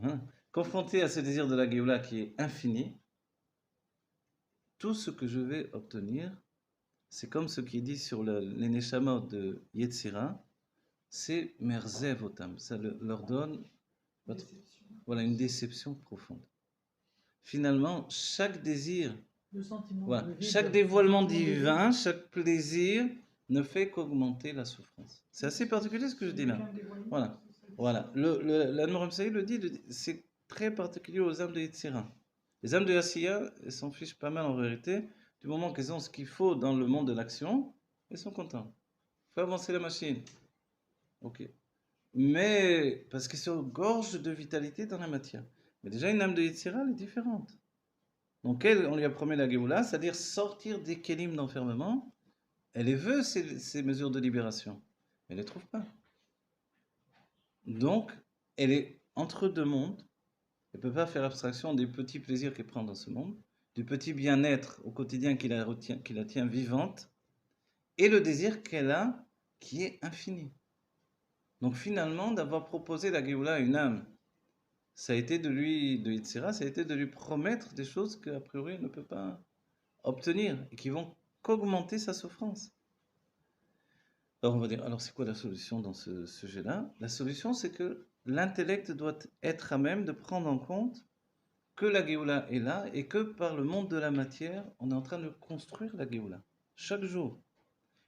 Hein. Confronté à ce désir de la Géoula qui est infini, tout ce que je vais obtenir, c'est comme ce qui est dit sur les Neshamot de Yetzira, c'est merzev otam. Ça leur donne voilà, une déception profonde. Finalement, chaque désir, voilà, chaque dévoilement divin, chaque plaisir ne fait qu'augmenter la souffrance. C'est assez particulier ce que je dis là. Voilà. Voilà. L'Admor Saïd le dit, c'est très particulier aux âmes de Yetzira. Les âmes de Yassiya, elles s'en fichent pas mal en vérité. Du moment qu'elles ont ce qu'il faut dans le monde de l'action, elles sont contentes. Il faut avancer la machine. Ok. Mais, parce qu'elles sont gorges de vitalité dans la matière. Mais déjà, une âme de Yetzira, elle est différente. Donc, elle, on lui a promis la Géoula, c'est-à-dire sortir des kélim d'enfermement. Elle les veut, ces mesures de libération. Mais elle ne les trouve pas. Donc, elle est entre deux mondes. Elle ne peut pas faire abstraction des petits plaisirs qu'elle prend dans ce monde, du petit bien-être au quotidien qui la tient vivante, et le désir qu'elle a qui est infini. Donc finalement, d'avoir proposé la Géoula à une âme, ça a été de Yitzhira, ça a été de lui promettre des choses qu'a priori elle ne peut pas obtenir et qui vont qu'augmenter sa souffrance. Alors on va dire, alors c'est quoi la solution dans ce sujet-là? La solution, c'est que l'intellect doit être à même de prendre en compte que la Géoula est là et que par le monde de la matière, on est en train de construire la Géoula. Chaque jour.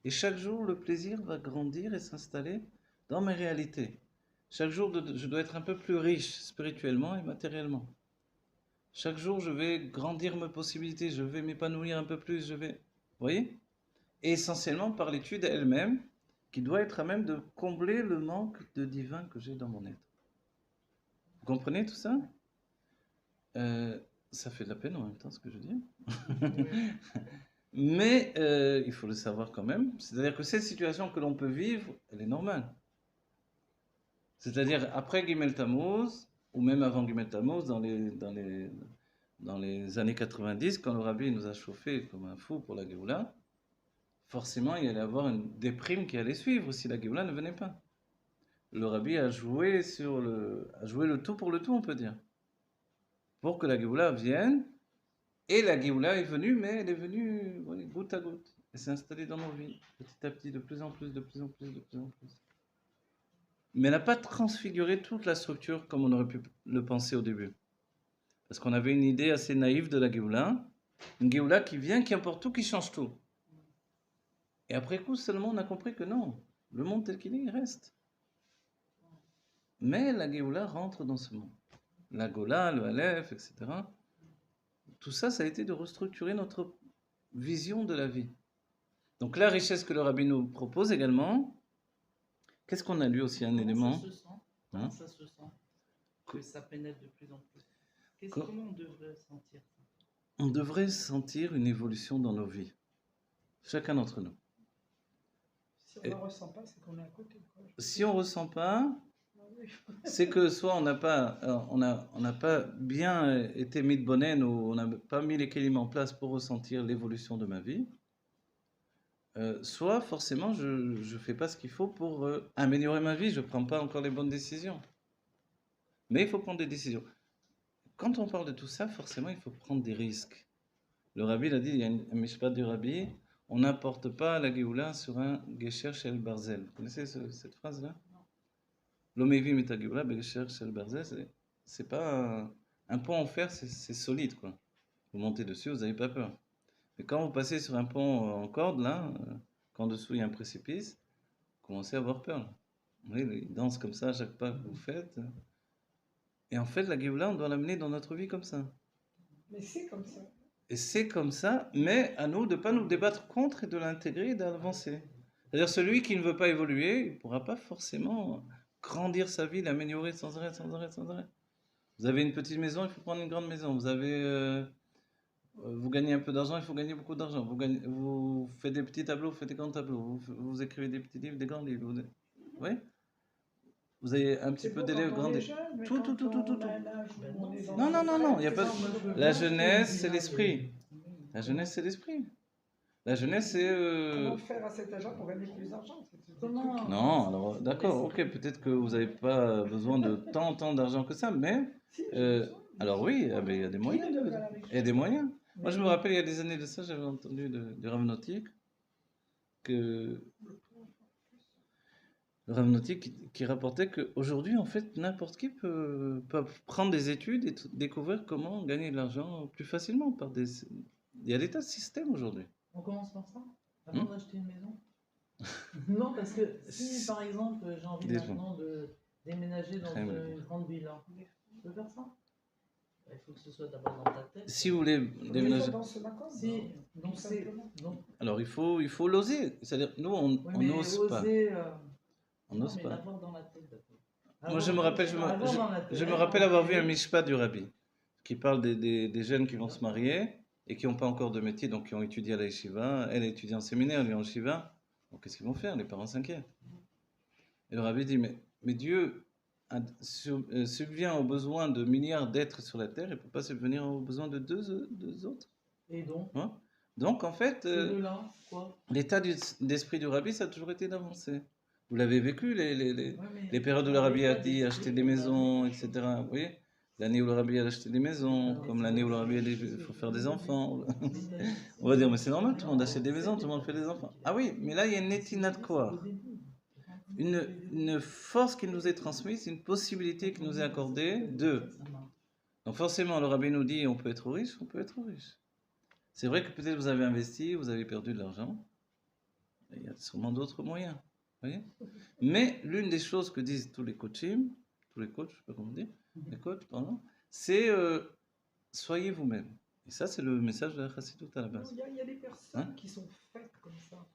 Et chaque jour, le plaisir va grandir et s'installer dans mes réalités. Chaque jour, je dois être un peu plus riche spirituellement et matériellement. Chaque jour, je vais grandir mes possibilités, je vais m'épanouir un peu plus, Vous voyez? Et essentiellement par l'étude elle-même, qui doit être à même de combler le manque de divin que j'ai dans mon être. Vous comprenez tout ça? Ça fait de la peine en même temps ce que je dis. Mais il faut le savoir quand même. C'est-à-dire que cette situation que l'on peut vivre, elle est normale. C'est-à-dire après Gimel Tammuz, ou même avant Gimel Tammuz, dans les années 90, quand le rabbi nous a chauffé comme un fou pour la Géoula, forcément il y allait avoir une déprime qui allait suivre si la Géoula ne venait pas. Le rabbi a joué le tout pour le tout, on peut dire. Pour que la Géoula vienne. Et la Géoula est venue, mais elle est venue goutte à goutte. Elle s'est installée dans nos vies, petit à petit, de plus en plus, de plus en plus, de plus en plus. Mais elle n'a pas transfiguré toute la structure comme on aurait pu le penser au début. Parce qu'on avait une idée assez naïve de la Géoula. Une Géoula qui vient, qui apporte tout, qui change tout. Et après coup, seulement on a compris que non. Le monde tel qu'il est, il reste. Mais la Géoula rentre dans ce monde. La Gola, le Aleph, etc. Tout ça, ça a été de restructurer notre vision de la vie. Donc la richesse que le rabbi nous propose également, qu'est-ce qu'on a lu aussi un élément? Comment ça se sent que ça pénètre de plus en plus? Comment on devrait sentir ça? On devrait sentir une évolution dans nos vies, chacun d'entre nous. Si on ne ressent pas, c'est qu'on est à côté. Si on ne ressent pas, c'est que soit on n'a pas bien été mis de bonne ou on n'a pas mis les kélim en place pour ressentir l'évolution de ma vie, soit forcément je ne fais pas ce qu'il faut pour améliorer ma vie, je ne prends pas encore les bonnes décisions. Mais il faut prendre des décisions. Quand on parle de tout ça, forcément il faut prendre des risques. Le rabbi l'a dit, il y a un mishpat du rabbi, on n'apporte pas la Géoula sur un Gesher Shel Barzel. Vous connaissez cette phrase-là? L'Omevi Meta Géoula, Gesher Shel Barzel, c'est pas un pont en fer, c'est solide, quoi. Vous montez dessus, vous n'avez pas peur. Mais quand vous passez sur un pont en corde, là, quand dessous il y a un précipice, vous commencez à avoir peur. Là. Vous voyez, il danse comme ça à chaque pas que vous faites. Et en fait, la Géoula, on doit l'amener dans notre vie comme ça. Mais c'est comme ça. Et c'est comme ça, mais à nous de ne pas nous débattre contre et de l'intégrer et d'avancer. C'est-à-dire celui qui ne veut pas évoluer, il ne pourra pas forcément grandir sa vie, l'améliorer sans arrêt, sans arrêt, sans arrêt. Vous avez une petite maison, il faut prendre une grande maison. Vous gagnez un peu d'argent, il faut gagner beaucoup d'argent. Vous faites des petits tableaux, vous faites des grands tableaux. Vous écrivez des petits livres, des grands livres. Oui. Vous avez un petit peu d'élèves, grands élèves. Tout. Non. Il y a pas. La jeunesse, c'est l'esprit. La jeunesse, c'est l'esprit. La jeunesse, c'est... Comment faire à cet âge-là pour gagner plus d'argent? C'est des Comment? trucs- Non, alors d'accord, ok, peut-être que vous n'avez pas besoin de tant d'argent que ça, mais... Si, j'ai euh, besoin, bien alors sûr. oui, ah ben, il y a des Qui moyens. ne devrait la richesse? Il y a des moyens. Moi, je me Mais- rappelle, il y a des années de ça, j'avais entendu du Rav Nautique, que le Rav Nautique qui rapportait qu'aujourd'hui, en fait, n'importe qui peut prendre des études et découvrir comment gagner de l'argent plus facilement par des... Il y a des tas de systèmes aujourd'hui. On commence par ça? Avant Hmm? d'acheter une maison? Non, parce que si par exemple j'ai envie Dites-moi. maintenant de déménager dans Très bien. une grande ville, hein, je peux faire ça? Il faut que ce soit d'abord dans ta tête. Si vous voulez Mais déménager... dans ce macon, Si, donc tout c'est. simplement. Donc, Alors, il faut l'oser. C'est-à-dire, nous, on oui, mais n'ose pas. oser. On Non, n'ose mais pas. d'abord dans la tête d'abord. Moi, je me rappelle, D'abord dans la tête. je me rappelle avoir vu un mishpat du Rabbi qui parle des jeunes qui vont se marier et qui n'ont pas encore de métier, donc qui ont étudié à la yeshiva. Elle a étudié en séminaire, lui en yeshiva. Donc, qu'est-ce qu'ils vont faire? Les parents s'inquiètent. Et le Rabbi dit, mais Dieu subvient aux besoins de milliards d'êtres sur la terre, il ne peut pas subvenir aux besoins de deux autres. Et donc, Hein? Donc, en fait, ces deux-là, quoi? l'état d'esprit du Rabbi, ça a toujours été d'avancer. Vous l'avez vécu, Ouais, mais les périodes où le Rabbi a l'état dit acheter des d'esprit, maisons, etc. Vous voyez? L'année où le Rabbi a acheté des maisons, comme l'année où le Rabbi a dit il faut faire des enfants. On va dire, mais c'est normal, tout le monde achète des maisons, tout le monde fait des enfants. Ah oui, mais là, il y a une étina de quoi? Une force qui nous est transmise, une possibilité qui nous est accordée de. Donc forcément, le Rabbi nous dit on peut être riche, on peut être riche. C'est vrai que peut-être vous avez investi, vous avez perdu de l'argent. Il y a sûrement d'autres moyens. Vous voyez? Mais l'une des choses que disent tous les coachs, je ne sais pas comment dire, les coachs, pardon, c'est soyez vous-même. Et ça, c'est le message de la Chassidut à la base. Il y a des personnes Hein? qui sont faites comme ça.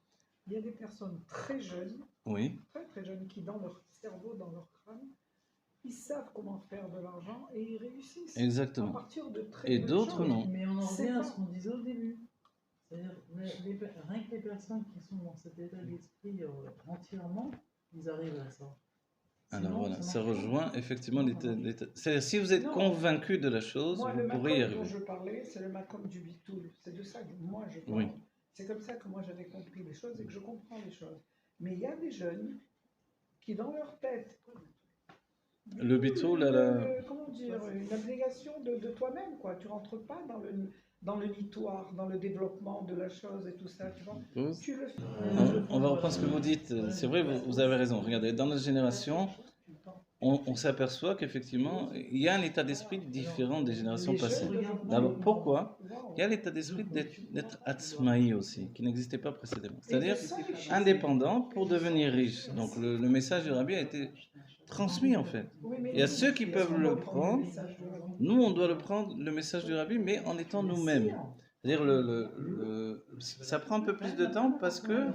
Il y a des personnes très jeunes, Oui, très jeunes, qui dans leur cerveau, dans leur crâne, ils savent comment faire de l'argent et ils réussissent. À exactement. partir de très Et jeunes d'autres, choses. non. Mais on en C'est revient à pas- ce qu'on disait au début. C'est-à-dire, rien que les personnes qui sont dans cet état d'esprit entièrement, ils arrivent à ça. Alors Sinon, voilà, ça marche pas. rejoint effectivement l'état. C'est-à-dire, si vous êtes Non. convaincu de la chose, Moi, vous le pourrez y Macom dont arriver. je parlais, c'est le Macom du Bitoul. C'est de ça que moi je parle. Oui. C'est comme ça que moi j'avais compris les choses et que je comprends les choses. Mais il y a des jeunes qui, dans leur tête, Le Bitoul, comment dire, une abnégation de toi-même, quoi. Tu rentres pas dans le nitoire, dans le développement de la chose et tout ça, tu vois. Tu le fais. On va reprendre ce que vous dites. C'est vrai, vous avez raison. Regardez, dans notre génération, on s'aperçoit qu'effectivement, il y a un état d'esprit différent des générations Les passées. jeunes d'aujourd'hui, D'abord, pourquoi? waouh. Il y a l'état d'esprit d'être atzmaï aussi, qui n'existait pas précédemment. Et C'est-à-dire de s'enrichir. indépendant pour devenir riche. Donc le message du Rabbi a été transmis en fait. Oui, mais Il y a ceux qui est-ce peuvent qu'on le doit prendre. le message de Rabbi? Nous, on doit le prendre, le message du Rabbi, mais en étant nous-mêmes. C'est-à-dire, ça prend un peu plus de temps parce que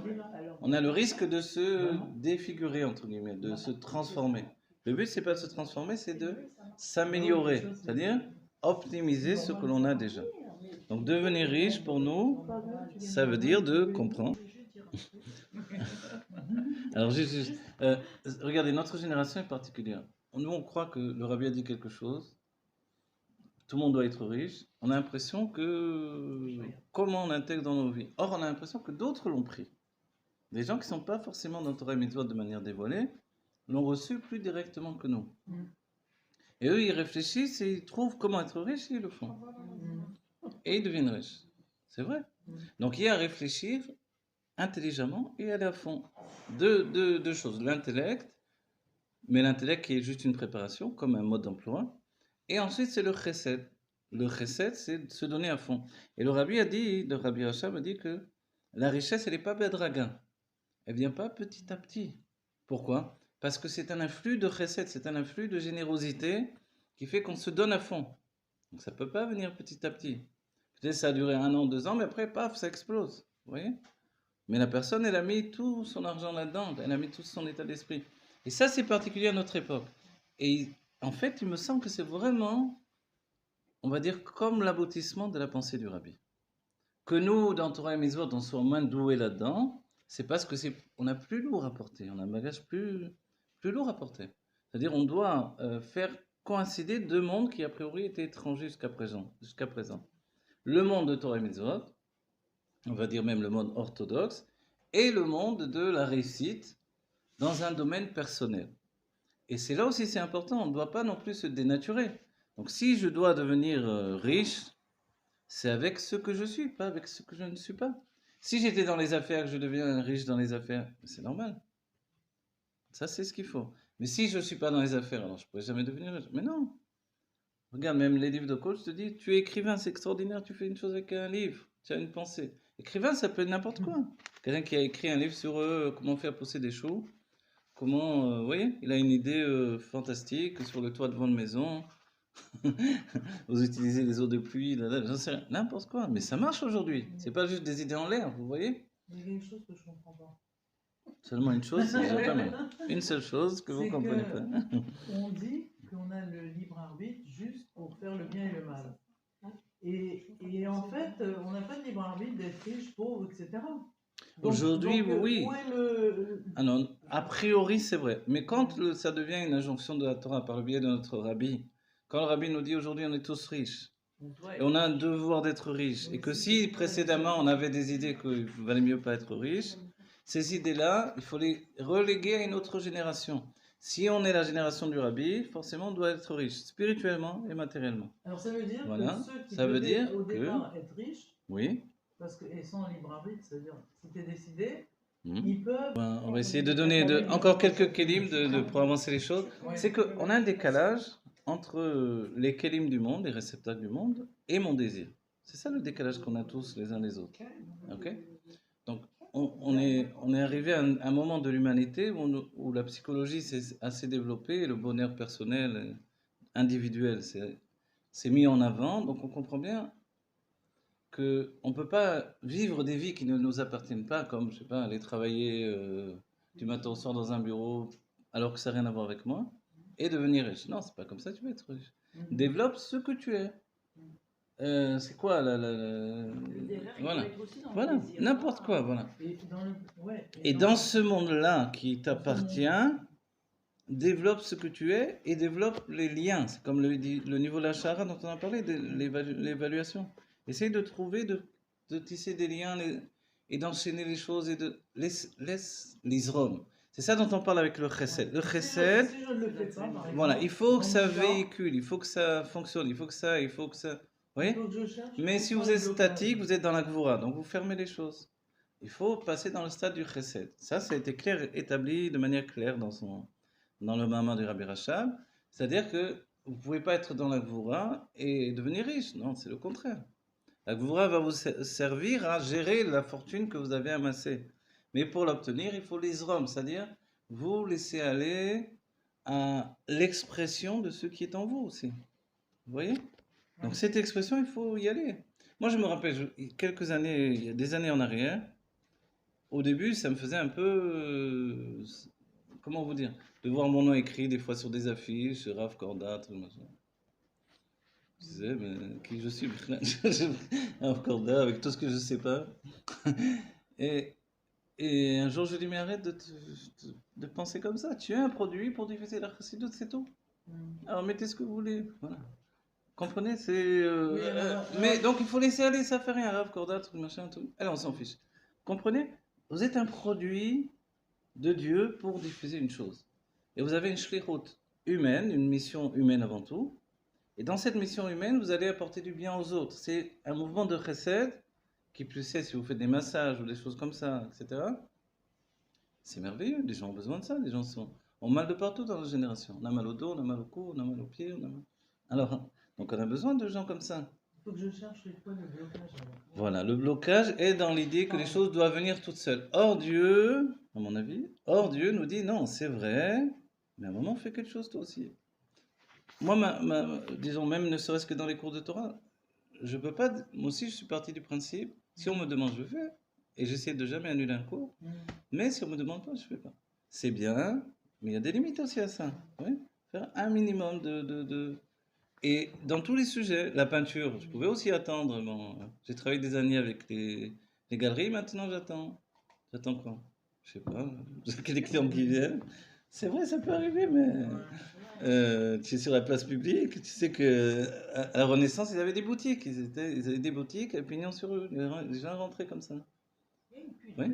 on a le risque de se défigurer, entre guillemets, de se transformer. Le but, c'est pas de se transformer, c'est de s'améliorer, c'est-à-dire optimiser ce que l'on a déjà. Donc, devenir riche, pour nous, ça veut dire de comprendre. Alors, regardez, notre génération est particulière. Nous, on croit que le Rabbi a dit quelque chose, tout le monde doit être riche. On a l'impression que comment on intègre dans nos vies. Or, on a l'impression que d'autres l'ont pris. Des gens qui ne sont pas forcément dans Torah et Mitzvot de manière dévoilée l'ont reçu plus directement que nous. Et eux, ils réfléchissent et ils trouvent comment être riches et ils le font. Et ils deviennent riches. C'est vrai. Donc, il y a à réfléchir intelligemment et aller à fond. Deux choses. L'intellect, mais l'intellect qui est juste une préparation, comme un mode d'emploi. Et ensuite, c'est le chesed. Le chesed, c'est se donner à fond. Et le Rabbi a dit, le Rabbi Hacham a dit que la richesse, elle n'est pas bedraga. Elle ne vient pas petit à petit. Pourquoi? Parce que c'est un influx de chesed, c'est un influx de générosité qui fait qu'on se donne à fond. Donc ça ne peut pas venir petit à petit. Peut-être ça a duré 1 an, 2 ans, mais après, paf, ça explose. Vous voyez? Mais la personne, elle a mis tout son argent là-dedans, elle a mis tout son état d'esprit. Et ça, c'est particulier à notre époque. Et en fait, il me semble que c'est vraiment, on va dire, comme l'aboutissement de la pensée du Rabbi. Que nous, dans Torah et Mitzvot, on soit moins doués là-dedans, c'est parce que on a plus lourd à porter, on a un bagage plus lourd à porter. C'est-à-dire, on doit faire coïncider 2 mondes qui, a priori, étaient étrangers jusqu'à présent. Le monde de Torah et Mitzvot on va dire même le monde orthodoxe, et le monde de la réussite dans un domaine personnel. Et c'est là aussi c'est important, on ne doit pas non plus se dénaturer. Donc si je dois devenir riche, c'est avec ce que je suis, pas avec ce que je ne suis pas. Si j'étais dans les affaires, que je deviens riche dans les affaires, c'est normal. Ça, c'est ce qu'il faut. Mais si je ne suis pas dans les affaires, alors je ne pourrais jamais devenir riche. Mais non. Regarde, même les livres de coach te disent, tu es écrivain, c'est extraordinaire, tu fais une chose avec un livre, tu as une pensée. Écrivain, ça peut être n'importe quoi. Quelqu'un qui a écrit un livre sur comment faire pousser des choux, comment, vous voyez, il a une idée fantastique sur le toit de votre maison. Vous utilisez les eaux de pluie, j'en sais rien, n'importe quoi. Mais ça marche aujourd'hui. C'est pas juste des idées en l'air, vous voyez. Il y a quelque chose que je comprends pas. Seulement une chose, c'est déjà pas mal. Une seule chose que vous C'est comprenez que pas. on dit qu'on a le libre arbitre juste pour faire le bien et le mal. Et en fait, on n'a pas de libre arbitre d'être riche, pauvre, etc. Aujourd'hui, oui. Où est le... Ah non, a priori, c'est vrai. Mais quand ça devient une injonction de la Torah par le biais de notre rabbi, quand le rabbi nous dit aujourd'hui on est tous riches, et on a un devoir d'être riche, et que si précédemment on avait des idées qu'il valait mieux pas être riche, ces idées-là, il faut les reléguer à une autre génération. Si on est la génération du rabbi, forcément on doit être riche, spirituellement et matériellement. Alors ça veut dire Voilà. que ceux qui Ça veut devaient dire au que- départ être riches, Oui. parce que, et sans libre arbitre, c'est-à-dire c'était décidé, Mhm. ils peuvent... On va essayer de donner encore quelques kélim pour avancer les choses. C'est qu'on a un décalage entre les kélim du monde, les réceptacles du monde, et mon désir. C'est ça le décalage qu'on a tous les uns les autres. Ok. Donc on est arrivé à un moment de l'humanité où la psychologie s'est assez développée et le bonheur personnel, individuel, s'est mis en avant. Donc on comprend bien qu'on ne peut pas vivre des vies qui ne nous appartiennent pas, comme, je sais pas, aller travailler du matin au soir dans un bureau alors que ça n'a rien à voir avec moi, et devenir riche. Non, c'est pas comme ça que tu vas être riche. Développe ce que tu es. C'est quoi voilà, voilà, n'importe quoi, voilà. Et dans ce monde-là qui t'appartient, développe ce que tu es et développe les liens. C'est comme le niveau de la chara dont on a parlé, de l'évaluation. Essaye de trouver, de tisser des liens et d'enchaîner les choses et de laisse l'isrom. C'est ça dont on parle avec le chesed. Le chesed, Si je ne le fais pas, par voilà, exemple, il faut que dans ça mon cas, véhicule, il faut que ça fonctionne, il faut que ça. il Vous faut voyez? que je cherche Mais pour si faire vous le êtes blocage. statique, vous êtes dans la gvura, donc vous fermez les choses. Il faut passer dans le stade du chesed. Ça a été clair, établi de manière claire dans le Mahamar du Rabbi Rachab. C'est-à-dire que vous ne pouvez pas être dans la gvura et devenir riche. Non, c'est le contraire. La gvura va vous servir à gérer la fortune que vous avez amassée. Mais pour l'obtenir, il faut l'isrom, c'est-à-dire vous laisser aller à l'expression de ce qui est en vous aussi. Vous voyez? Donc cette expression, il faut y aller. Moi, je me rappelle, quelques années, il y a des années en arrière, au début, ça me faisait un peu, comment vous dire, de voir mon nom écrit des fois sur des affiches, Rav Kordat, tout machin. Je disais, mais qui je suis, Rav Kordat, avec tout ce que je sais pas. Et un jour, je lui dis, mais arrête de penser comme ça. Tu as un produit pour diffuser la chassidoute, c'est tout. Alors mettez ce que vous voulez. Voilà. Comprenez, mais donc il faut laisser aller, ça fait rien, Rav Kordat, tout machin, tout. Allez, on s'en fiche. Comprenez? Vous êtes un produit de Dieu pour diffuser une chose. Et vous avez une shlichut humaine, une mission humaine avant tout. Et dans cette mission humaine, vous allez apporter du bien aux autres. C'est un mouvement de chesed, qui plus est, si vous faites des massages ou des choses comme ça, etc. C'est merveilleux, les gens ont besoin de ça, les gens ont mal de partout dans notre génération. On a mal au dos, on a mal au cou, on a mal aux pieds, Alors, donc on a besoin de gens comme ça. Il faut que je cherche le blocage. Voilà, le blocage est dans l'idée que les choses doivent venir toutes seules. Or Dieu, à mon avis, nous dit non, c'est vrai, mais à un moment fais quelque chose toi aussi. Moi, disons même ne serait-ce que dans les cours de Torah, je peux pas, moi aussi je suis parti du principe, si on me demande je fais, et j'essaie de jamais annuler un cours, mais si on me demande pas, je fais pas. C'est bien, mais il y a des limites aussi à ça. Oui, faire un minimum Et dans tous les sujets, la peinture, je pouvais aussi attendre. Bon, j'ai travaillé des années avec les galeries, maintenant j'attends. J'attends quoi? Je sais pas, j'ai des clients qui viennent. C'est vrai, ça peut arriver, mais tu es sur la place publique, tu sais que à la Renaissance, ils avaient des boutiques, ils avaient des boutiques, et pignon sur eux, les gens rentraient comme ça. Oui.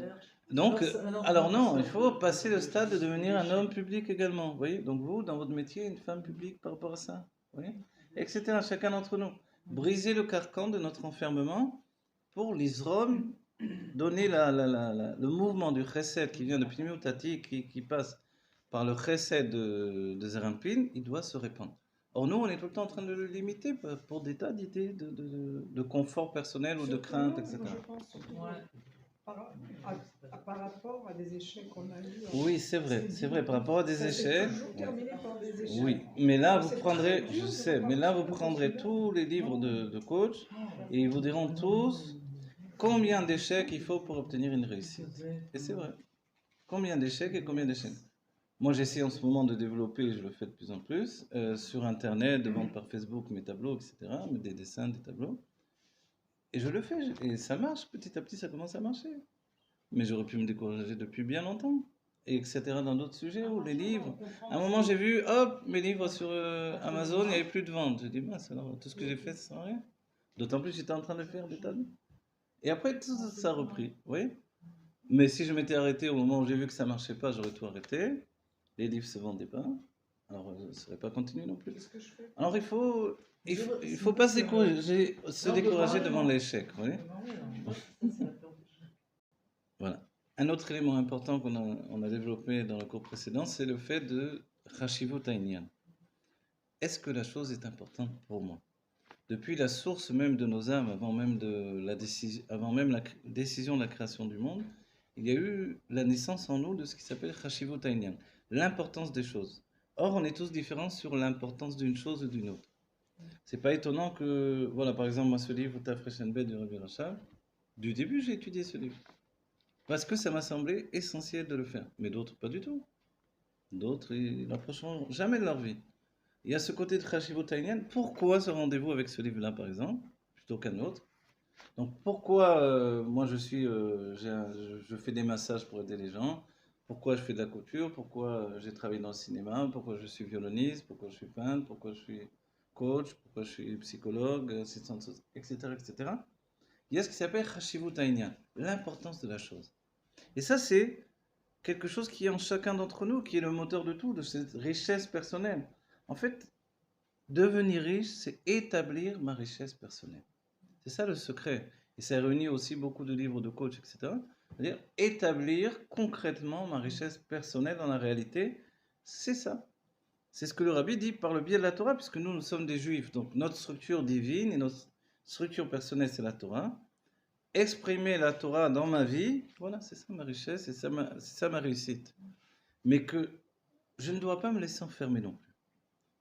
Donc, alors non, il faut passer le stade de devenir un homme public également, vous voyez. Donc vous, dans votre métier, une femme publique par rapport à ça, vous voyez, etc. Chacun d'entre nous. Briser le carcan de notre enfermement pour les hommes, donner le mouvement du chesed qui vient de Pnimiut Tati, qui passe par le chesed de Zerampin, il doit se répandre. Or nous, on est tout le temps en train de le limiter pour des tas d'idées de confort personnel ou de crainte, etc. Je pense surtout par rapport à des échecs qu'on a eus. Oui, c'est vrai, par rapport à des échecs. Toujours terminé par des échecs. Oui, mais là vous prendrez, je sais, mais là vous prendrez tous les livres de coach et ils vous diront tous combien d'échecs il faut pour obtenir une réussite. Et c'est vrai. Combien d'échecs et combien d'échecs. Moi j'essaie en ce moment de développer, je le fais de plus en plus, sur internet, de vendre par Facebook mes tableaux, etc., des dessins, des tableaux. Et je le fais, et ça marche, petit à petit ça commence à marcher. Mais j'aurais pu me décourager depuis bien longtemps. Et etc. dans d'autres sujets ou les livres. À un moment, j'ai vu, hop, mes livres sur Amazon, il n'y avait plus de vente. J'ai dit, mince, alors tout ce que j'ai fait, ça sert à rien. D'autant plus, j'étais en train de faire des tas de... Et après, tout ça a repris, vous voyez. Mais si je m'étais arrêté au moment où j'ai vu que ça ne marchait pas, j'aurais tout arrêté. Les livres ne se vendaient pas. Alors, je ne serais pas continué non plus. Alors, il faut pas se décourager devant l'échec, vous voyez. Voilà. Un autre élément important qu'on a développé dans le cours précédent, c'est le fait de Chashivut Hainyan. Est-ce que la chose est importante pour moi? Depuis la source même de nos âmes, avant même la décision de la création du monde, il y a eu la naissance en nous de ce qui s'appelle Chashivut Hainyan, l'importance des choses. Or, on est tous différents sur l'importance d'une chose ou d'une autre. C'est pas étonnant que, voilà, par exemple, moi, ce livre, Tafreshenbet de Rabbi Rachab, du début, j'ai étudié ce livre. Parce que ça m'a semblé essentiel de le faire. Mais d'autres, pas du tout. D'autres, ils n'approcheront jamais de leur vie. Il y a ce côté de Chashivut Hainyan. Pourquoi ce rendez-vous avec ce livre-là, par exemple, plutôt qu'un autre? Donc, pourquoi moi, je fais des massages pour aider les gens? Pourquoi je fais de la couture? Pourquoi j'ai travaillé dans le cinéma? Pourquoi je suis violoniste? Pourquoi je suis peintre? Pourquoi je suis coach? Pourquoi je suis psychologue, assistant, etc., etc. Il y a ce qui s'appelle Chashivut Hainyan, l'importance de la chose. Et ça, c'est quelque chose qui est en chacun d'entre nous, qui est le moteur de tout, de cette richesse personnelle. En fait, devenir riche, c'est établir ma richesse personnelle. C'est ça le secret. Et ça réunit aussi beaucoup de livres de coach, etc. C'est-à-dire établir concrètement ma richesse personnelle dans la réalité, c'est ça. C'est ce que le rabbi dit par le biais de la Torah, puisque nous sommes des juifs. Donc notre structure divine et notre structure personnelle, c'est la Torah. Exprimer la Torah dans ma vie, voilà, c'est ça ma richesse, c'est ça ma réussite. Mais que je ne dois pas me laisser enfermer non plus.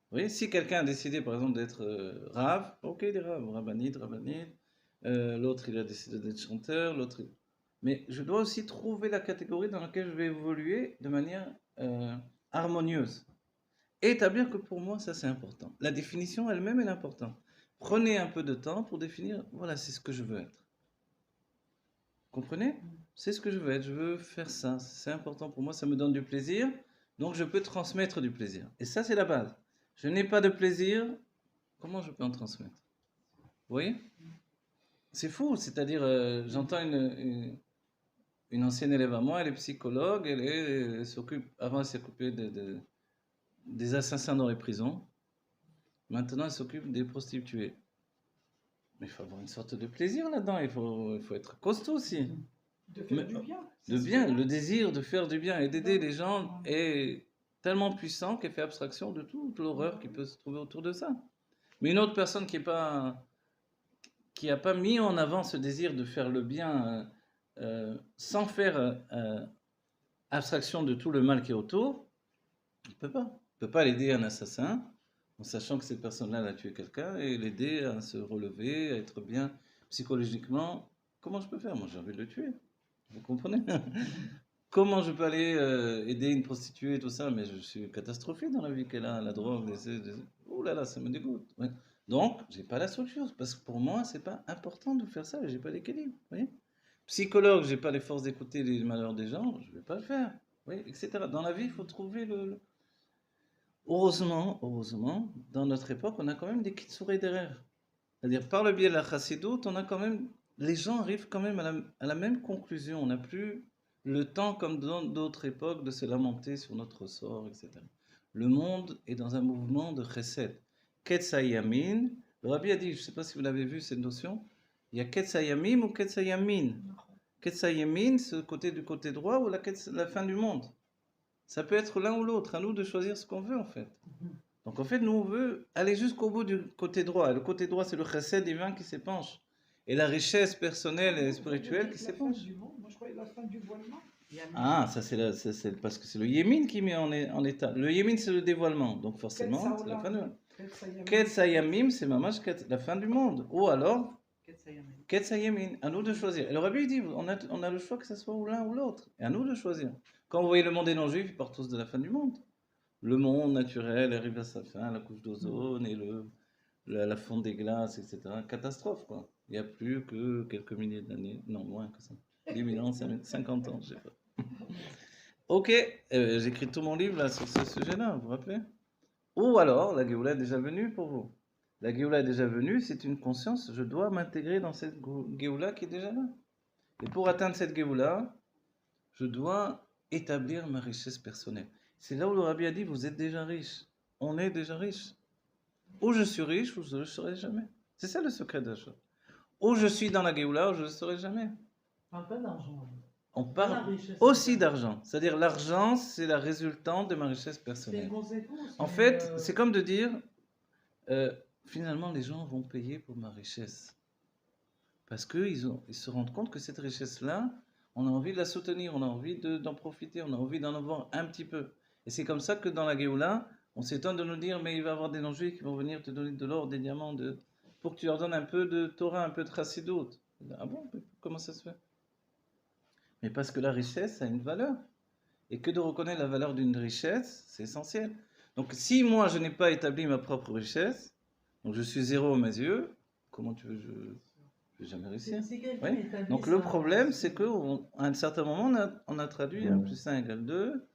Vous voyez, si quelqu'un a décidé par exemple d'être rave, ok, il est rave, rabbinite, l'autre il a décidé d'être chanteur, l'autre... Mais je dois aussi trouver la catégorie dans laquelle je vais évoluer de manière harmonieuse. Et établir que pour moi, ça c'est important. La définition elle-même est importante. Prenez un peu de temps pour définir, voilà, c'est ce que je veux être. Comprenez? C'est ce que je veux être, je veux faire ça, c'est important pour moi, ça me donne du plaisir, donc je peux transmettre du plaisir. Et ça, c'est la base. Je n'ai pas de plaisir, comment je peux en transmettre? Vous voyez? C'est fou, c'est-à-dire, j'entends une ancienne élève à moi, elle est psychologue, elle s'occupe, avant elle s'occupait des assassins dans les prisons, maintenant elle s'occupe des prostituées. Mais il faut avoir une sorte de plaisir là-dedans, il faut être costaud aussi. De faire du bien. De bien, le désir de faire du bien et d'aider les gens est tellement puissant qu'elle fait abstraction de toute l'horreur qui peut se trouver autour de ça. Mais une autre personne qui n'a pas mis en avant ce désir de faire le bien sans faire abstraction de tout le mal qui est autour, il ne peut pas. Il ne peut pas l'aider un assassin en sachant que cette personne-là a tué quelqu'un et l'aider à se relever, à être bien psychologiquement. Comment je peux faire? Moi, j'ai envie de le tuer. Vous comprenez? Comment je peux aller aider une prostituée et tout ça? Mais je suis catastrophé dans la vie qu'elle a, la drogue, oh là là, ça me dégoûte. Ouais. Donc, j'ai pas la structure, parce que pour moi, c'est pas important de faire ça, j'ai pas l'équilibre. Psychologue, j'ai pas les forces d'écouter les malheurs des gens, je vais pas le faire. oui, etc. Dans la vie, il faut trouver Heureusement, dans notre époque, on a quand même des kitsourei derrière. C'est-à-dire, par le biais de la chassidoute, on a quand même, les gens arrivent quand même à la même conclusion. On n'a plus le temps, comme dans d'autres époques, de se lamenter sur notre sort, etc. Le monde est dans un mouvement de chesed. Ketsayamin, le rabbi a dit, je ne sais pas si vous l'avez vu cette notion, il y a Ketsayamim ou Ketsayamin. Ketsayamin, c'est du côté droit ou la fin du monde. Ça peut être l'un ou l'autre, à nous de choisir ce qu'on veut en fait. Donc en fait, nous on veut aller jusqu'au bout du côté droit. Et le côté droit, c'est le chesed divin qui s'épanche. Et la richesse personnelle et spirituelle qui La fin s'épanche. du monde, moi je croyais la fin du voilement. Ah, ça c'est parce que c'est le yémin qui met en état. Le yémin c'est le dévoilement, donc forcément c'est la fin du monde. Ketsayamim, c'est mamash la fin du monde. Ou alors Ketsayamin, à nous de choisir. Et le rabbi dit, on a le choix que ce soit ou l'un ou l'autre. Et à nous de choisir. Quand vous voyez le monde des non-juifs, ils partent tous de la fin du monde. Le monde naturel arrive à sa fin, la couche d'ozone et la fonte des glaces, etc. Catastrophe, quoi. Il n'y a plus que quelques milliers d'années. Non, moins que ça. 10 000 ans, 50 ans, je sais pas. Ok, j'écris tout mon livre là, sur ce sujet-là, vous vous rappelez? Ou alors, la Géoula est déjà venue pour vous. La Géoula est déjà venue, c'est une conscience, je dois m'intégrer dans cette Géoula qui est déjà là. Et pour atteindre cette Géoula, je dois établir ma richesse personnelle. C'est là où le rabbi a dit, vous êtes déjà riche. On est déjà riche. Ou je suis riche, ou je ne le serai jamais. C'est ça le secret de la chose. Ou je suis dans la Géoula, ou je ne le serai jamais. On parle pas d'argent. On La parle richesse aussi personnelle. d'argent. C'est-à-dire l'argent, c'est la résultante de ma richesse C'est une personnelle. conséquence. En mais, fait, c'est comme de dire, finalement, les gens vont payer pour ma richesse. Parce qu'ils se rendent compte que cette richesse-là, on a envie de la soutenir, on a envie d'en profiter, on a envie d'en avoir un petit peu. Et c'est comme ça que dans la Géoula, on s'étonne de nous dire, mais il va y avoir des non-juifs qui vont venir te donner de l'or, des diamants, pour que tu leur donnes un peu de Torah, un peu de chassidoute. Ah bon, comment ça se fait? Mais parce que la richesse a une valeur. Et que de reconnaître la valeur d'une richesse, c'est essentiel. Donc si moi je n'ai pas établi ma propre richesse, donc je suis zéro à mes yeux, comment tu veux, je ne vais jamais réussir. si quelqu'un Oui. établit Donc le sa- problème, c'est qu'à un certain moment, on a traduit 1 plus 1 égale 2,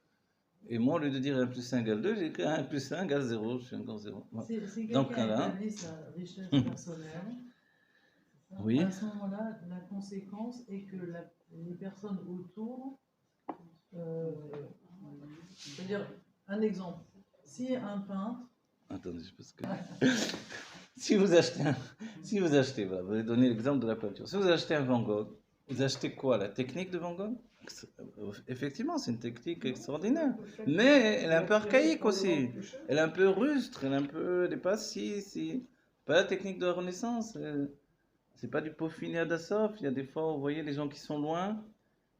et moi, au lieu de dire 1 plus 1 égale 2, j'ai écrit 1 plus 1 égale 0, je suis encore 0. Voilà. Si Donc, quelqu'un là, établit sa richesse personnelle, Oui. à ce moment-là, la conséquence est que les personnes autour, c'est-à-dire, un exemple, si un peintre, Attendez, parce que si vous achetez, voilà, vous avez donné l'exemple de la peinture. Si vous achetez un Van Gogh, vous achetez quoi? La technique de Van Gogh? Effectivement, c'est une technique extraordinaire. Mais elle est un peu archaïque aussi. Elle est un peu rustre, elle n'est pas pas la technique de la Renaissance. C'est pas du peaufiné à Dassault. Il y a des fois, vous voyez, les gens qui sont loin,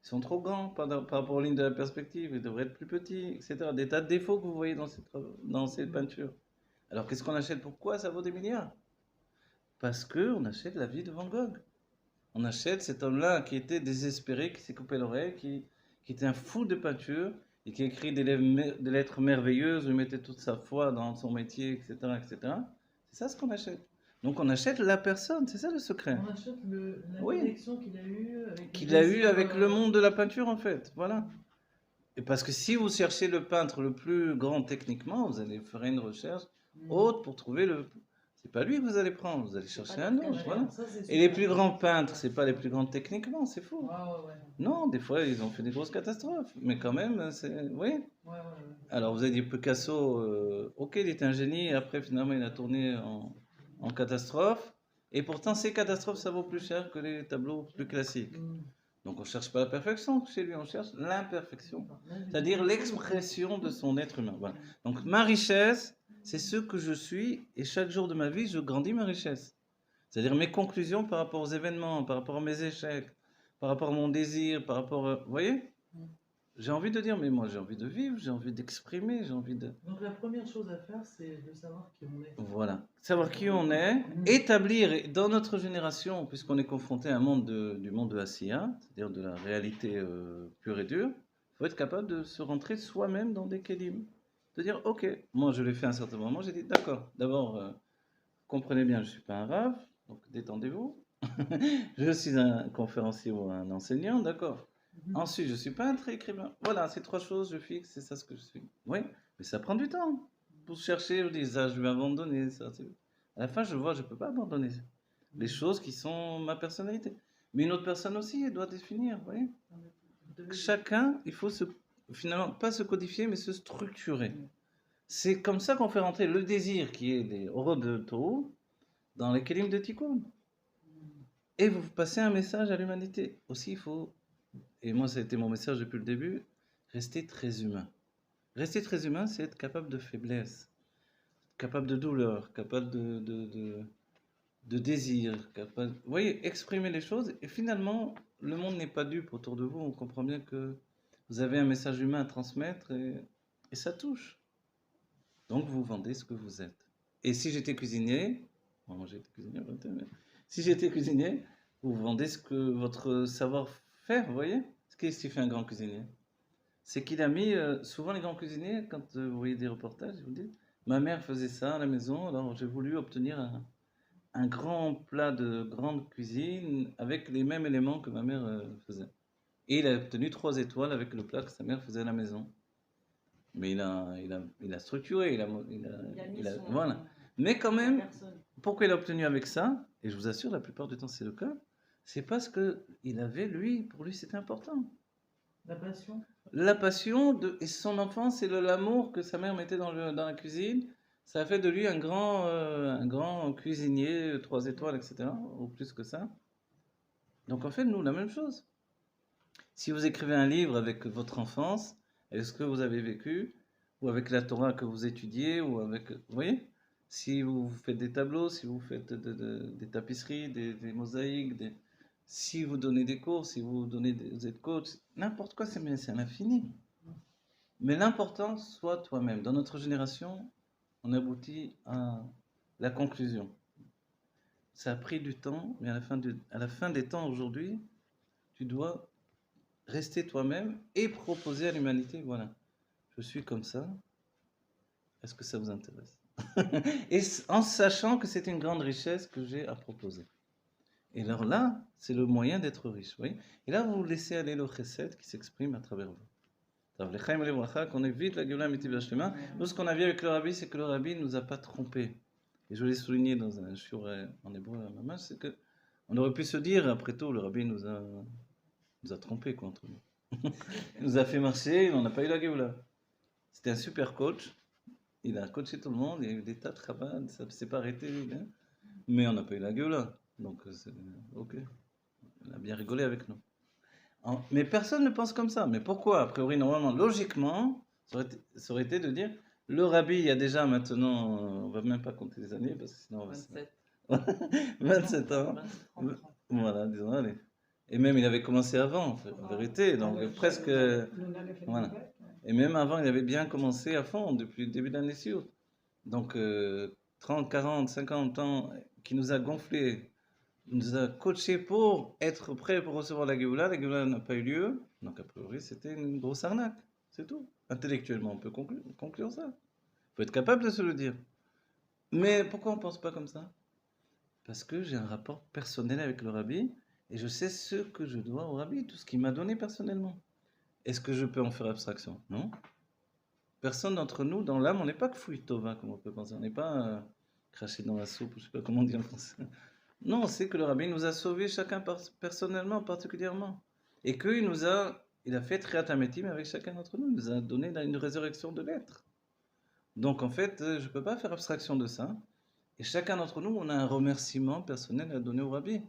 ils sont trop grands par rapport aux lignes de la perspective. Ils devraient être plus petits, etc. Des tas de défauts que vous voyez dans ces peintures. Alors qu'est-ce qu'on achète? Pourquoi ça vaut des milliards? Parce qu'on achète la vie de Van Gogh. On achète cet homme-là qui était désespéré, qui s'est coupé l'oreille, qui était un fou de peinture et qui a écrit des lettres merveilleuses où il mettait toute sa foi dans son métier, etc., etc. C'est ça ce qu'on achète. Donc on achète la personne, c'est ça le secret. on achète la Oui. connexion qu'il a eue avec, Qu'il a eu avec le monde de la peinture en fait, voilà. Et parce que si vous cherchez le peintre le plus grand techniquement, vous allez faire une recherche haute pour trouver c'est pas lui que vous allez prendre, vous allez chercher un autre, voilà. Et les plus grands peintres, c'est pas les plus grands techniquement, c'est faux. Ouais. Non, des fois ils ont fait des grosses catastrophes, mais quand même, oui. Ouais. Alors vous avez dit Picasso, ok, il était un génie, et après finalement il a tourné en catastrophe, et pourtant ces catastrophes ça vaut plus cher que les tableaux plus classiques. Donc on ne cherche pas la perfection chez lui, on cherche l'imperfection, c'est-à-dire l'expression de son être humain. Voilà. Donc ma richesse, c'est ce que je suis, et chaque jour de ma vie, je grandis ma richesse. C'est-à-dire mes conclusions par rapport aux événements, par rapport à mes échecs, par rapport à mon désir, par rapport vous voyez? J'ai envie de dire, mais moi j'ai envie de vivre, j'ai envie d'exprimer, j'ai envie de... Donc la première chose à faire, c'est de savoir qui on est. Voilà, savoir qui on est, établir dans notre génération, puisqu'on est confronté à un monde du monde de Asiya, c'est-à-dire de la réalité pure et dure, il faut être capable de se rentrer soi-même dans des kelim. De dire, ok, moi je l'ai fait à un certain moment, j'ai dit, d'accord, d'abord, comprenez bien, je ne suis pas un rave, donc détendez-vous. Je suis un conférencier ou un enseignant, d'accord. Ensuite, je suis peintre et écrivain. Voilà, ces trois choses, je fixe, c'est ça ce que je suis. Oui, mais ça prend du temps. Pour chercher, je dis, ça, je vais abandonner. Ça, à la fin, je vois, je ne peux pas abandonner les choses qui sont ma personnalité. Mais une autre personne aussi, elle doit définir, vous voyez. Chacun, il faut finalement, pas se codifier, mais se structurer. C'est comme ça qu'on fait rentrer le désir qui est des Orot de Taureau dans les Kélim de Tikkun. Et vous passez un message à l'humanité. Aussi, il faut, et moi ça a été mon message depuis le début, rester très humain. Rester très humain, c'est être capable de faiblesse, capable de douleur, capable de désir, capable, vous voyez, exprimer les choses. Et finalement, le monde n'est pas dupe autour de vous. On comprend bien que vous avez un message humain à transmettre et ça touche. Donc vous vendez ce que vous êtes. Et si j'étais cuisinier, bon, moi j'ai été cuisinier, si j'étais cuisinier, vous vendez ce que votre savoir-faire, vous voyez. Qu'est-ce qui fait un grand cuisinier? C'est qu'il a mis, souvent les grands cuisiniers, quand vous voyez des reportages, vous dites, ma mère faisait ça à la maison, alors j'ai voulu obtenir un grand plat de grande cuisine avec les mêmes éléments que ma mère faisait. Et il a obtenu 3 étoiles avec le plat que sa mère faisait à la maison. Mais il a structuré, voilà. Mais quand même, pourquoi il a obtenu avec ça? Et je vous assure, la plupart du temps c'est le cas. C'est parce que il avait, pour lui c'était important. La passion. La passion et son enfance et l'amour que sa mère mettait dans la cuisine, ça a fait de lui un grand cuisinier, 3 étoiles, etc. Ou plus que ça. Donc en fait, nous, la même chose. Si vous écrivez un livre avec votre enfance, avec ce que vous avez vécu, ou avec la Torah que vous étudiez, ou avec, vous voyez, si vous faites des tableaux, si vous faites des tapisseries, des mosaïques, si vous donnez des cours, si vous êtes coach, n'importe quoi, c'est à l'infini. Mais l'important, soit toi-même. Dans notre génération, on aboutit à la conclusion. Ça a pris du temps, mais à la fin des temps aujourd'hui, tu dois rester toi-même et proposer à l'humanité, voilà, je suis comme ça, est-ce que ça vous intéresse? Et en sachant que c'est une grande richesse que j'ai à proposer. Et alors là, c'est le moyen d'être riche, vous voyez. Et là, vous laissez aller le chesed qui s'exprime à travers vous. Qu'on évite la Géoula Mitiv Hashlema. Nous, ce qu'on a vu avec le Rabbi, c'est que le Rabbi ne nous a pas trompés. Et je l'ai souligné dans un shiur en hébreu à Mamash, c'est que on aurait pu se dire, après tout, le Rabbi nous a trompés contre nous. Il nous a fait marcher, il n'en a pas eu la Géoula. C'était un super coach. Il a coaché tout le monde, il y a eu des tas de Chabad, ça ne s'est pas arrêté. Hein. Mais on n'a pas eu la Géoula. Donc, c'est ok. Il a bien rigolé avec nous. Mais personne ne pense comme ça. Mais pourquoi? A priori, normalement, logiquement, ça aurait été de dire, le Rabbi, il y a déjà maintenant, on ne va même pas compter les années, parce que sinon on va 27 ans. Voilà, disons, allez. Et même, il avait commencé avant, en vérité, donc presque... Voilà. Et même avant, il avait bien commencé à fond, depuis le début de l'année sur. Donc, 30, 40, 50 ans, qui nous a gonflé, nous a coaché pour être prêt pour recevoir la Géoula n'a pas eu lieu, donc a priori c'était une grosse arnaque, c'est tout. Intellectuellement on peut conclure ça, il faut être capable de se le dire. Mais pourquoi on ne pense pas comme ça? Parce que j'ai un rapport personnel avec le Rabbi, et je sais ce que je dois au Rabbi, tout ce qu'il m'a donné personnellement. Est-ce que je peux en faire abstraction? Non. Personne d'entre nous, dans l'âme, on n'est pas que fouille tova, comme on peut penser, on n'est pas craché dans la soupe, je ne sais pas comment on dit en français. Non, c'est que le Rabbi nous a sauvés chacun personnellement, particulièrement. Et qu'il il a fait Triat Hametim avec chacun d'entre nous. Il nous a donné une résurrection de l'être. Donc en fait, je ne peux pas faire abstraction de ça. Et chacun d'entre nous, on a un remerciement personnel à donner au Rabbi.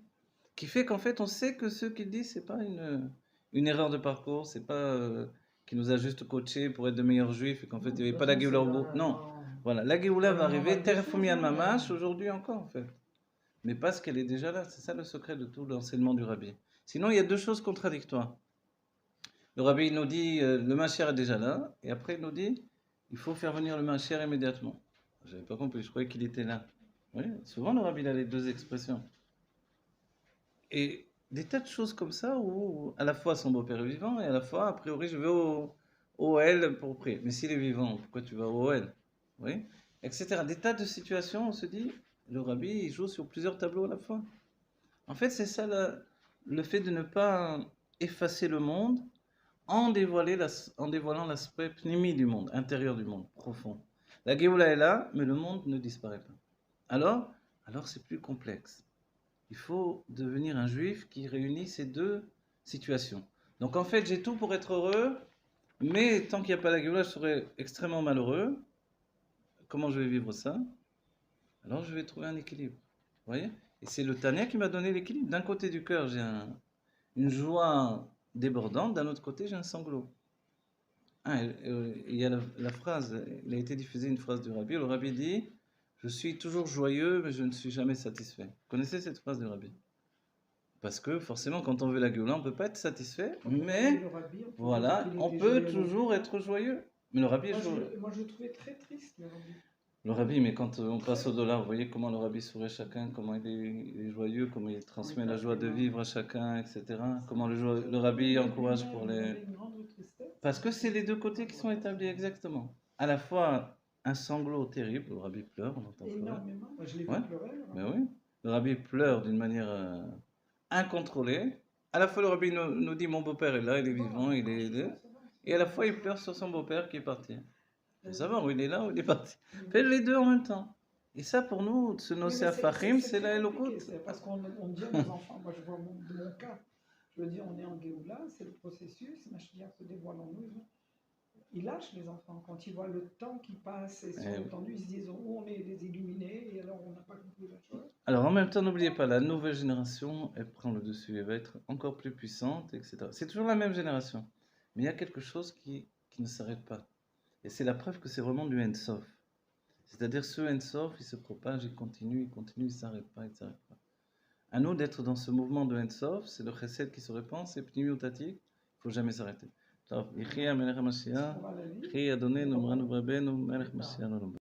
Qui fait qu'en fait, on sait que ce qu'il dit, c'est pas une erreur de parcours, c'est pas qu'il nous a juste coaché pour être de meilleurs juifs et qu'en fait, il n'y avait pas la Géoula au bout. Non. Voilà, la Géoula va arriver, Terefumi al Mamash, aujourd'hui encore en fait. Mais parce qu'elle est déjà là, c'est ça le secret de tout l'enseignement du Rabbi. Sinon, il y a deux choses contradictoires. Le Rabbi nous dit, le Mashiach est déjà là, et après il nous dit, il faut faire venir le Mashiach immédiatement. Je n'avais pas compris, je croyais qu'il était là. Oui, souvent le Rabbi a les deux expressions. Et des tas de choses comme ça où à la fois son beau-père est vivant et à la fois, a priori, je vais au OL pour prier. Mais s'il est vivant, pourquoi tu vas au OL? Oui, etc. Des tas de situations, on se dit, le Rabbi, il joue sur plusieurs tableaux à la fois. En fait, c'est ça le fait de ne pas effacer le monde en dévoilant l'aspect pnimi du monde, intérieur du monde, profond. La Géoula est là, mais le monde ne disparaît pas. Alors c'est plus complexe. Il faut devenir un juif qui réunit ces deux situations. Donc en fait, j'ai tout pour être heureux, mais tant qu'il n'y a pas la Géoula, je serai extrêmement malheureux. Comment je vais vivre ça? Alors je vais trouver un équilibre. Vous voyez? Et c'est le Tania qui m'a donné l'équilibre. D'un côté du cœur, j'ai une joie débordante, d'un autre côté, j'ai un sanglot. Il y a la phrase, il a été diffusé une phrase du Rabbi. Le Rabbi dit: je suis toujours joyeux, mais je ne suis jamais satisfait. Vous connaissez cette phrase du Rabbi? Parce que forcément, quand on veut la Géoula, on ne peut pas être satisfait, mais voilà, on peut toujours être joyeux. Mais le Rabbi est joyeux. Moi, je le trouvais très triste, le Rabbi. Le Rabbi, mais quand on passe au dollar, vous voyez comment le Rabbi sourit chacun, comment il est joyeux, comment il transmet la joie de vivre à chacun, etc. Comment le Rabbi encourage pour les... Parce que c'est les deux côtés qui sont établis exactement. À la fois un sanglot terrible, le Rabbi pleure, on entend pleurer. Énormément, moi, je l'ai vu pleurer. Mais oui, le Rabbi pleure d'une manière incontrôlée. À la fois le Rabbi nous dit: mon beau-père est là, il est vivant, il est aidé. Et à la fois il pleure sur son beau-père qui est parti. Il faut savoir où il est là, où il est parti. Fait les deux en même temps. Et ça, pour nous, ce Nosea Fahim, c'est la Elokut. Parce qu'on dit à nos enfants, moi je vois de mon cas, je veux dire, on est en Géoula, c'est le processus, Mashiach se dévoile en nous. Ils lâchent les enfants quand ils voient le temps qui passe et sont entendus, ils se disent: oh, on est les illuminés, et alors on n'a pas compris la chose. Alors en même temps, n'oubliez pas, la nouvelle génération, elle prend le dessus, elle va être encore plus puissante, etc. C'est toujours la même génération. Mais il y a quelque chose qui ne s'arrête pas. Et c'est la preuve que c'est vraiment du Ensof. C'est-à-dire ce Ensof, il se propage, il continue, il ne s'arrête pas, il ne s'arrête pas. À nous d'être dans ce mouvement de Ensof, c'est le chesed qui se répand, c'est pnimiotatique, il ne faut jamais s'arrêter. טוב, יחי המלך המשיח, יחי אדוננו מורנו ורבנו מלך משיח.